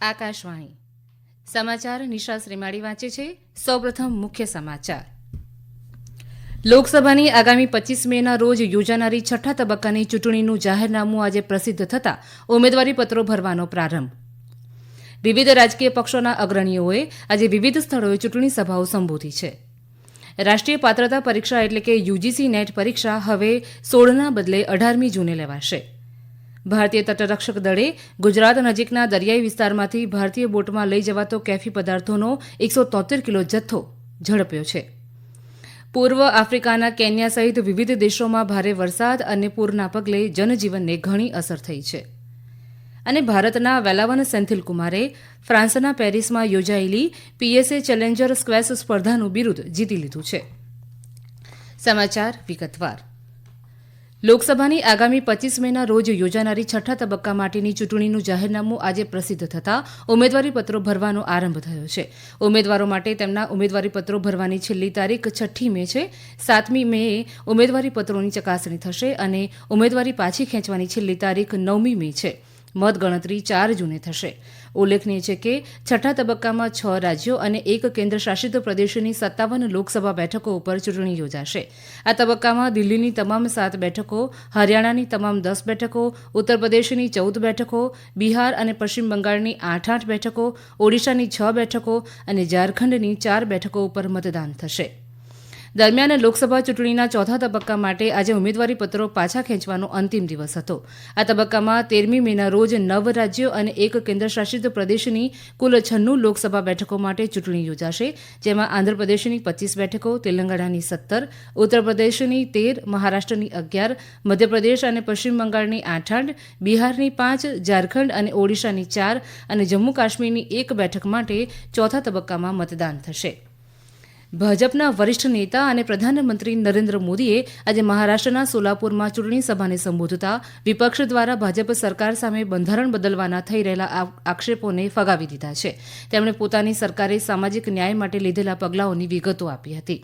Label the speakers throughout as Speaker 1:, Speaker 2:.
Speaker 1: આકાશવાણી સમાચાર નિશા શ્રીમાળી વાંચે છે. સૌપ્રથમ મુખ્ય સમાચાર. લોકસભાની આગામી 25 મેના રોજ યોજાનારી છઠ્ઠા તબક્કાની ચૂંટણીનું જાહેરનામું આજે પ્રસિદ્ધ થતાં ઉમેદવારી પત્રો ભરવાનો પ્રારંભ. વિવિધ રાજકીય પક્ષોના અગ્રણીઓએ આજે વિવિધ સ્થળોએ ચૂંટણી સભાઓ સંબોધી છે. રાષ્ટ્રીય પાત્રતા પરીક્ષા એટલે કે યુજીસી નેટ પરીક્ષા હવે 16ના બદલે 18મી જૂને લેવાશે. ભારતીય તટરક્ષક દળે ગુજરાત નજીકના દરિયાઈ વિસ્તારમાંથી ભારતીય બોટમાં લઈ જવાતો કેફી પદાર્થોનો 173 કિલો જથ્થો ઝડપ્યો છે. પૂર્વ આફ્રિકાના કેન્યા સહિત વિવિધ દેશોમાં ભારે વરસાદ અને પૂરના પગલે જનજીવનને ઘણી અસર થઈ છે. અને ભારતના વેલાવન સેન્થિલકુમારે ફ્રાન્સના પેરિસમાં યોજાયેલી પીએસએ ચેલેન્જર સ્ક્વેશ સ્પર્ધાનું બિરુદ જીતી લીધું છે. સમાચાર વિગતવાર. લોકસભાની આગામી 25 મેના રોજ યોજાનારી છઠ્ઠા તબક્કા માટેની ચૂંટણીનું જાહેરનામું આજે પ્રસિદ્ધ થતાં ઉમેદવારીપત્રો ભરવાનો આરંભ થયો છે. ઉમેદવારો માટે તેમના ઉમેદવારીપત્રો ભરવાની છેલ્લી તારીખ 6ઠી મે છે. 7મી મેએ ઉમેદવારીપત્રોની ચકાસણી થશે અને ઉમેદવારી પાછી ખેંચવાની છેલ્લી તારીખ 9મી મે છે. મતગણતરી 4 જૂને થશે. ઉલ્લેખનીય છે કે છઠ્ઠા તબક્કામાં 6 રાજ્યો અને 1 કેન્દ્રશાસિત પ્રદેશની 57 લોકસભા બેઠકો ઉપર ચૂંટણી યોજાશે. આ તબક્કામાં દિલ્હીની તમામ 7 બેઠકો, હરિયાણાની તમામ 10 બેઠકો, ઉત્તર પ્રદેશની 14 બેઠકો, બિહાર અને પશ્ચિમ બંગાળની 8 બેઠકો, ઓડિશાની 6 બેઠકો અને ઝારખંડની 4 બેઠકો ઉપર મતદાન થશે. દરમિયાન લોકસભા ચૂંટણીના ચોથા તબક્કા માટે આજે ઉમેદવારીપત્રો પાછા ખેંચવાનો અંતિમ દિવસ હતો. આ તબક્કામાં 13મી મેના રોજ 9 રાજ્યો અને 1 કેન્દ્રશાસિત પ્રદેશની કુલ 96 લોકસભા બેઠકો માટે ચૂંટણી યોજાશે. જેમાં આંધ્રપ્રદેશની 25 બેઠકો, તેલંગાણાની 17, ઉત્તર પ્રદેશની 13, મહારાષ્ટ્રની 11, મધ્યપ્રદેશ અને પશ્ચિમ બંગાળની 8, બિહારની 5, ઝારખંડ અને ઓડિશાની 4 અને જમ્મુ કાશ્મીરની 1 બેઠક માટે ચોથા તબક્કામાં મતદાન થશે. ભાજપના વરિષ્ઠ નેતા અને પ્રધાનમંત્રી નરેન્દ્ર મોદીએ આજે મહારાષ્ટ્રના સોલાપુરમાં ચૂંટણી સભાને સંબોધતા વિપક્ષ દ્વારા ભાજપ સરકાર સામે બંધારણ બદલવાના થઈ રહેલા આક્ષેપોને ફગાવી દીધા છે. તેમણે પોતાની સરકારે સામાજિક ન્યાય માટે લીધેલા પગલાંઓની વિગતો આપી હતી.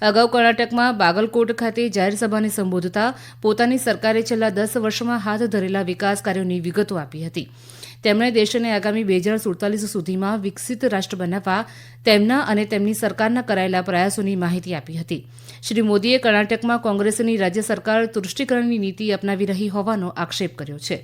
Speaker 1: અગાઉ કર્ણાટકમાં બાગલકોટ ખાતે જાહેર સભાને સંબોધતા પોતાની સરકારે છેલ્લા 10 વર્ષમાં હાથ ધરેલા વિકાસ કાર્યોની વિગતો આપી હતી. તેમણે દેશને આગામી 2047 સુધીમાં વિકસિત રાષ્ટ્ર બનાવવા તેમના અને તેમની સરકારના કરાયેલા પ્રયાસોની માહિતી આપી હતી. શ્રી મોદીએ કર્ણાટકમાં કોંગ્રેસની રાજ્ય સરકાર તુષ્ટિકરણની નીતિ અપનાવી રહી હોવાનો આક્ષેપ કર્યો છે.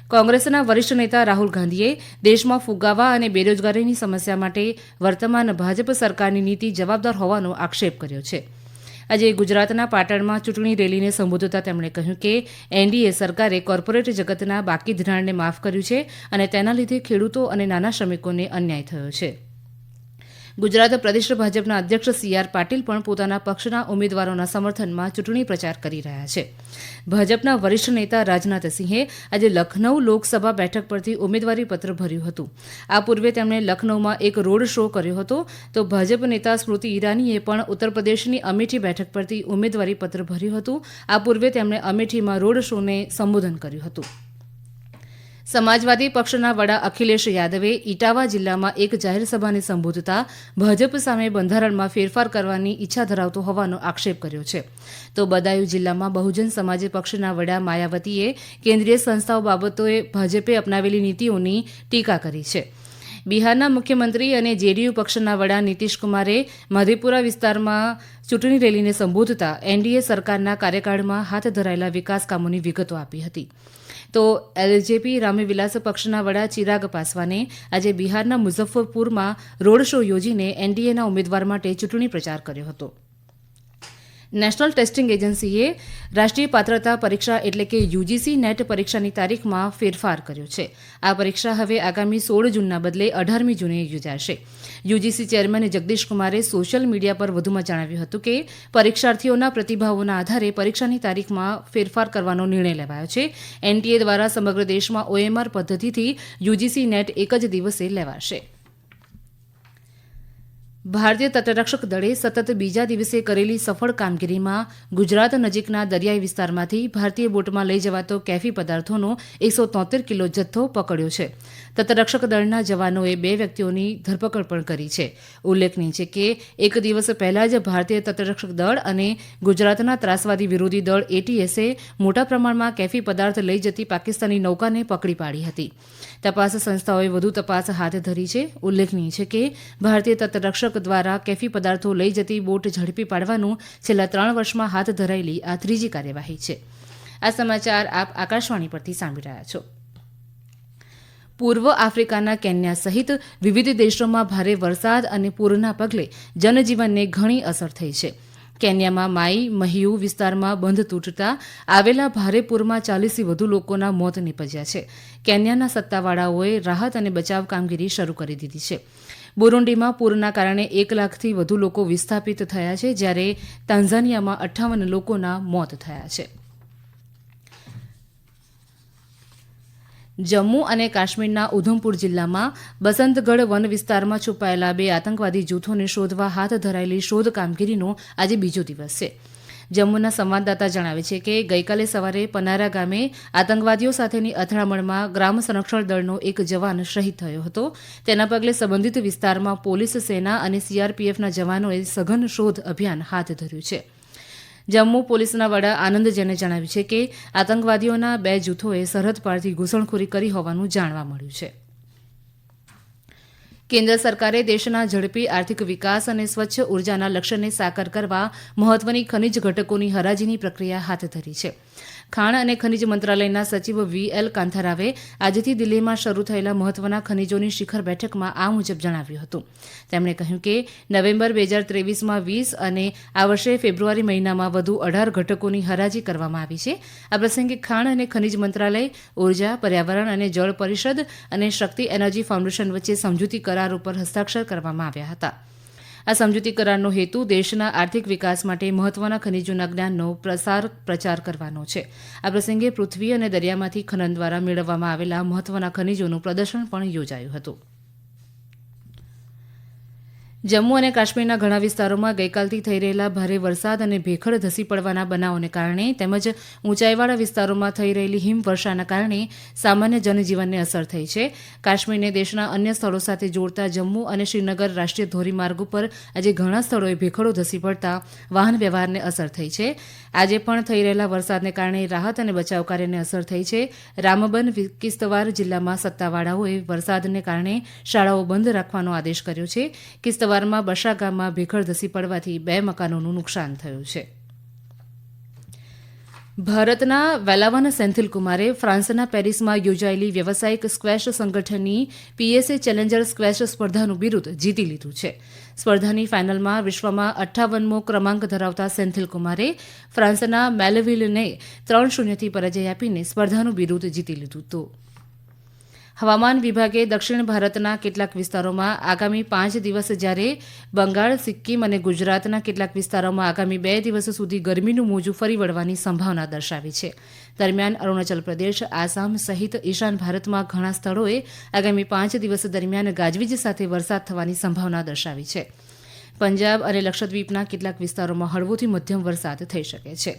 Speaker 1: કોંગ્રેસના વરિષ્ઠ નેતા રાહુલ ગાંધીએ દેશમાં ફુગાવા અને બેરોજગારીની સમસ્યા માટે વર્તમાન ભાજપ સરકારની નીતિ જવાબદાર હોવાનો આક્ષેપ કર્યો છે. આજે ગુજરાતના પાટણમાં ચૂંટણી રેલીને સંબોધતા તેમણે કહ્યું કે એનડીએ સરકારે કોર્પોરેટ જગતના બાકી ધિરાણને માફ કર્યું છે અને તેના લીધે ખેડૂતો અને નાના શ્રમિકોને અન્યાય થયો છે. ગુજરાત પ્રદેશ ભાજપના અધ્યક્ષ સી.આર. પાટીલ પણ પોતાના પક્ષના ઉમેદવારોના સમર્થનમાં ચૂંટણી પ્રચાર કરી રહ્યા છે. ભાજપના વરિષ્ઠ નેતા રાજનાથસિંહે આજે લખનૌ લોકસભા બેઠક પરથી ઉમેદવારીપત્ર ભર્યું હતું. આ પૂર્વે તેમણે લખનૌમાં એક રોડ શો કર્યો હતો. તો ભાજપ નેતા સ્મૃતિ ઈરાનીએ પણ ઉત્તર પ્રદેશની અમેઠી બેઠક પરથી ઉમેદવારીપત્ર ભર્યું હતું. આ પૂર્વે તેમણે અમેઠીમાં રોડ શોને સંબોધન કર્યું હતું. સમાજવાદી પક્ષના વડા અખિલેશ યાદવે ઇટાવા જિલ્લામાં એક જાહેર સભાને સંબોધતા ભાજપ સામે બંધારણમાં ફેરફાર કરવાની ઈચ્છા ધરાવતો હોવાનો આક્ષેપ કર્યો છે. તો બદાયુ જિલ્લામાં બહુજન સમાજ પક્ષના વડા માયાવતીએ કેન્દ્રીય સંસ્થાઓ બાબતોએ ભાજપે અપનાવેલી નીતિઓની ટીકા કરી છે. બિહારના મુખ્યમંત્રી અને જેડીયુ પક્ષના વડા નીતિશકુમારે મધેપુરા વિસ્તારમાં ચૂંટણી રેલીને સંબોધતા એનડીએ સરકારના કાર્યકાળમાં હાથ ધરાયેલા વિકાસ કામોની વિગતો આપી હતી. તો એલજેપી રામવિલાસ પક્ષના વડા ચિરાગ પાસવાને આજે બિહારના મુઝફ્ફરપુરમાં રોડ શો યોજીને એનડીએના ઉમેદવાર માટે ચૂંટણી પ્રચાર કર્યો હતો. નેશનલ ટેસ્ટિંગ એજન્સીએ રાષ્ટ્રીય પાત્રતા પરીક્ષા એટલે કે યુજીસી નેટ પરીક્ષાની તારીખમાં ફેરફાર કર્યો છે. આ પરીક્ષા હવે આગામી 16 જૂનના બદલે 18મી જૂને યોજાશે. યુજીસી ચેરમેન જગદીશ કુમારે સોશિયલ મીડિયા પર વધુમાં જણાવ્યું હતું કે પરીક્ષાર્થીઓના પ્રતિભાવોના આધારે પરીક્ષાની તારીખમાં ફેરફાર કરવાનો નિર્ણય લેવાયો છે. એનટીએ દ્વારા સમગ્ર દેશમાં OMR પદ્ધતિથી યુજીસી નેટ એક જ દિવસે લેવાશે. ભારતીય તટરક્ષક દળે સતત બીજા દિવસે કરેલી સફળ કામગીરીમાં ગુજરાત નજીકના દરિયાઈ વિસ્તારમાંથી ભારતીય બોટમાં લઈ જવાતો કેફી પદાર્થોનો 173 કિલો જથ્થો પકડ્યો છે. તટરક્ષક દળના જવાનોએ 2 વ્યક્તિઓની ધરપકડ પણ કરી છે. ઉલ્લેખનીય છે કે એક દિવસ પહેલા જ ભારતીય તટરક્ષક દળ અને ગુજરાતના ત્રાસવાદી વિરોધી દળ એટીએસે મોટા પ્રમાણમાં કેફી પદાર્થ લઈ જતી પાકિસ્તાની નૌકાને પકડી પાડી હતી. તપાસ સંસ્થાઓએ વધુ તપાસ હાથ ધરી છે. ઉલ્લેખનીય છે કે ભારતીય તટરક્ષક દ્વારા કેફી પદાર્થો લઈ જતી બોટ ઝડપી પાડવાનું છેલ્લા 3 વર્ષમાં હાથ ધરાયેલી આ ત્રીજી કાર્યવાહી છે. આ સમાચાર આપ આકાશવાણી પરથી સાંભળી રહ્યા છો. પૂર્વ આફ્રિકાના કેન્યા સહિત વિવિધ દેશોમાં ભારે વરસાદ અને પૂરના પગલે જનજીવનને ઘણી અસર થઈ છે. કેન્યામાં માઈ મહિયુ વિસ્તારમાં બંધ તૂટતા આવેલા ભારે પૂરમાં 40થી વધુ લોકોના મોત નીપજ્યા છે. કેન્યાના સત્તાવાળાઓએ રાહત અને બચાવ કામગીરી શરૂ કરી દીધી છે. બુરુંડીમાં પૂરના કારણે 1 લાખથી વધુ લોકો વિસ્થાપિત થયા છે, જ્યારે તાન્ઝાનિયામાં 58 લોકોના મોત થયા છે. જમ્મુ અને કાશ્મીરના ઉધમપુર જિલ્લામાં બસંતગઢ વન વિસ્તારમાં છુપાયેલા 2 આતંકવાદી જૂથોને શોધવા હાથ ધરાયેલી શોધ કામગીરીનો આજે બીજો દિવસ છે. જમ્મુના સંવાદદાતા જણાવે છે કે ગઈકાલે સવારે પનારા ગામે આતંકવાદીઓ સાથેની અથડામણમાં ગ્રામ સંરક્ષણ દળનો એક જવાન શહીદ થયો હતો. તેના પગલે સંબંધિત વિસ્તારમાં પોલીસ, સેના અને સીઆરપીએફના જવાનોએ સઘન શોધ અભિયાન હાથ ધર્યું છે. જમ્મુ પોલીસના વડા આનંદ જૈને જણાવ્યું છે કે આતંકવાદીઓના 2 જૂથોએ સરહદ પારથી ઘૂસણખોરી કરી હોવાનું જાણવા મળ્યું છે. કેન્દ્ર સરકારે દેશના ઝડપી આર્થિક વિકાસ અને સ્વચ્છ ઉર્જાના લક્ષ્યને સાકાર કરવા મહત્વની ખનિજ ઘટકોની હરાજીની પ્રક્રિયા હાથ ધરી છે. ખાણ અને ખનિજ મંત્રાલયના સચિવ વીએલ કાંથારાવે આજથી દિલ્હીમાં શરૂ થયેલા મહત્વના ખનિજોની શિખર બેઠકમાં આ મુજબ જણાવ્યું હતું. તેમણે કહ્યું કે નવેમ્બર 2023માં 20 અને આ વર્ષે ફેબ્રુઆરી મહિનામાં વધુ 18 ઘટકોની હરાજી કરવામાં આવી છે. આ પ્રસંગે ખાણ અને ખનિજ મંત્રાલય, ઉર્જા, પર્યાવરણ અને જળ પરિષદ અને શક્તિ એનર્જી ફાઉન્ડેશન વચ્ચે સમજૂતી કરાર ઉપર હસ્તાક્ષર કરવામાં આવ્યા હતા. આ સમજૂતી કરારનો હેતુ દેશના આર્થિક વિકાસ માટે મહત્વના ખનિજોના જ્ઞાનનો પ્રચાર કરવાનો છે. આ પ્રસંગે પૃથ્વી અને દરિયામાંથી ખનન દ્વારા મેળવવામાં આવેલા મહત્વના ખનિજોનું પ્રદર્શન પણ યોજાયું હતું. જમ્મુ અને કાશ્મીરના ઘણા વિસ્તારોમાં ગઈકાલથી થઈ રહેલા ભારે વરસાદ અને ભેખડ ધસી પડવાના બનાવોને કારણે તેમજ ઊંચાઈવાળા વિસ્તારોમાં થઈ રહેલી હિમવર્ષાના કારણે સામાન્ય જનજીવનને અસર થઈ છે. કાશ્મીરને દેશના અન્ય સ્થળો સાથે જોડતા જમ્મુ અને શ્રીનગર રાષ્ટ્રીય ધોરીમાર્ગ ઉપર આજે ઘણા સ્થળોએ ભેખડો ધસી પડતા વાહન વ્યવહારને અસર થઈ છે. આજે પણ થઈ રહેલા વરસાદને કારણે રાહત અને બચાવ કાર્યને અસર થઈ છે. રામબન કિશ્તવાર જિલ્લામાં સત્તાવાળાઓએ વરસાદને કારણે શાળાઓ બંધ રાખવાનો આદેશ કર્યો છે. કિશ્તવારમાં બશા ગામમાં ભેખડ ધસી પડવાથી 2 મકાનોનું નુકસાન થયું છે. ભારતના વેલાવન સેન્થિલકુમારે ફ્રાન્સના પેરિસમાં યોજાયેલી વ્યવસાયિક સ્ક્વેશ સંગઠનની પીએસએ ચેલેન્જર સ્ક્વેશ સ્પર્ધાનું બિરુદ જીતી લીધું છે. સ્પર્ધાની ફાઇનલમાં વિશ્વમાં 58મો ક્રમાંક ધરાવતા સેન્થિલકુમારે ફ્રાન્સના મેલેવિલને 3-0થી પરાજય આપીને સ્પર્ધાનું બિરુદ જીતી લીધું હતું. હવામાન વિભાગે દક્ષિણ ભારતના કેટલાક વિસ્તારોમાં આગામી 5 દિવસ, જ્યારે બંગાળ, સિક્કિમ અને ગુજરાતના કેટલાક વિસ્તારોમાં આગામી 2 દિવસ સુધી ગરમીનું મોજું ફરી વળવાની સંભાવના દર્શાવી છે. દરમિયાન અરુણાચલ પ્રદેશ, આસામ સહિત ઈશાન ભારતમાં ઘણા સ્થળોએ આગામી 5 દિવસ દરમિયાન ગાજવીજ સાથે વરસાદ થવાની સંભાવના દર્શાવી છે. પંજાબ અને લક્ષદ્વીપના કેટલાક વિસ્તારોમાં હળવોથી મધ્યમ વરસાદ થઈ શકે છે.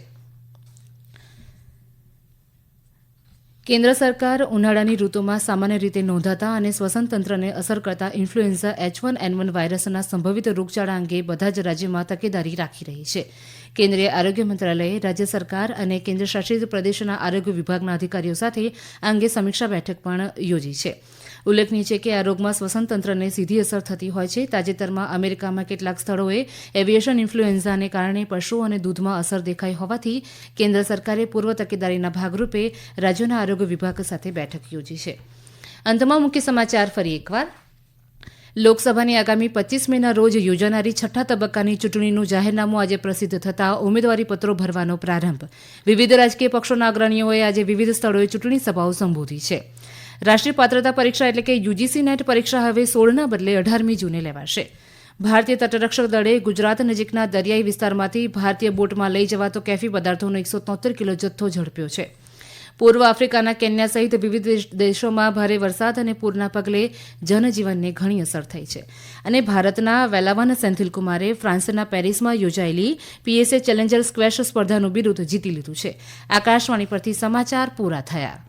Speaker 1: કેન્દ્ર સરકાર ઉનાળાની ઋતુમાં સામાન્ય રીતે નોંધાતા અને શ્વસનતંત્રને અસર કરતા ઇન્ફ્લુએન્ઝા H1N1 વાયરસના સંભવિત રોગચાળા અંગે બધા જ રાજ્યોમાં તકેદારી રાખી રહી છે. કેન્દ્રીય આરોગ્ય મંત્રાલયે રાજ્ય સરકાર અને કેન્દ્રશાસિત પ્રદેશના આરોગ્ય વિભાગના અધિકારીઓ સાથે આ અંગે સમીક્ષા બેઠક પણ યોજી છે. ઉલ્લેખનીય છે કે આ રોગમાં શ્વસનતંત્રને સીધી અસર થતી હોય છે. તાજેતરમાં અમેરિકામાં કેટલાક સ્થળોએ એવિએશન ઇન્ફ્લુએન્ઝાને કારણે પશુઓ અને દૂધમાં અસર દેખાઈ હોવાથી કેન્દ્ર સરકારે પૂર્વ તકેદારીના ભાગરૂપે રાજ્યોના આરોગ્ય વિભાગ સાથે બેઠક યોજી છે. અંતમાં મુખ્ય સમાચાર ફરી એકવાર. લોકસભાની આગામી 25 મેના રોજ યોજાનારી 6ઠ્ઠા તબક્કાની ચૂંટણીનું જાહેરનામું આજે પ્રસિદ્ધ થતાં ઉમેદવારીપત્રો ભરવાનો પ્રારંભ. વિવિધ રાજકીય પક્ષોના અગ્રણીઓએ આજે વિવિધ સ્થળોએ ચૂંટણી સભાઓ સંબોધી છે. રાષ્ટ્રીય પાત્રતા પરીક્ષા એટલે કે યુજીસી નેટ પરીક્ષા હવે 16ના બદલે 18મી જૂને લેવાશે. ભારતીય તટરક્ષક દળે ગુજરાત નજીકના દરિયાઈ વિસ્તારમાંથી ભારતીય બોટમાં લઈ જવાતો કેફી પદાર્થોનો 173 કિલો જથ્થો ઝડપ્યો છે. પૂર્વ આફ્રિકાના કેન્યા સહિત વિવિધ દેશોમાં ભારે વરસાદ અને પૂરના પગલે જનજીવનને ઘણી અસર થઈ છે. અને ભારતના વેલાવન સેન્થિલકુમારે ફ્રાન્સના પેરિસમાં યોજાયેલી PSA ચેલેન્જર સ્ક્વેશ સ્પર્ધાનું બિરુદ જીતી લીધું છે. આકાશવાણી પરથી સમાચાર પૂરા થયા.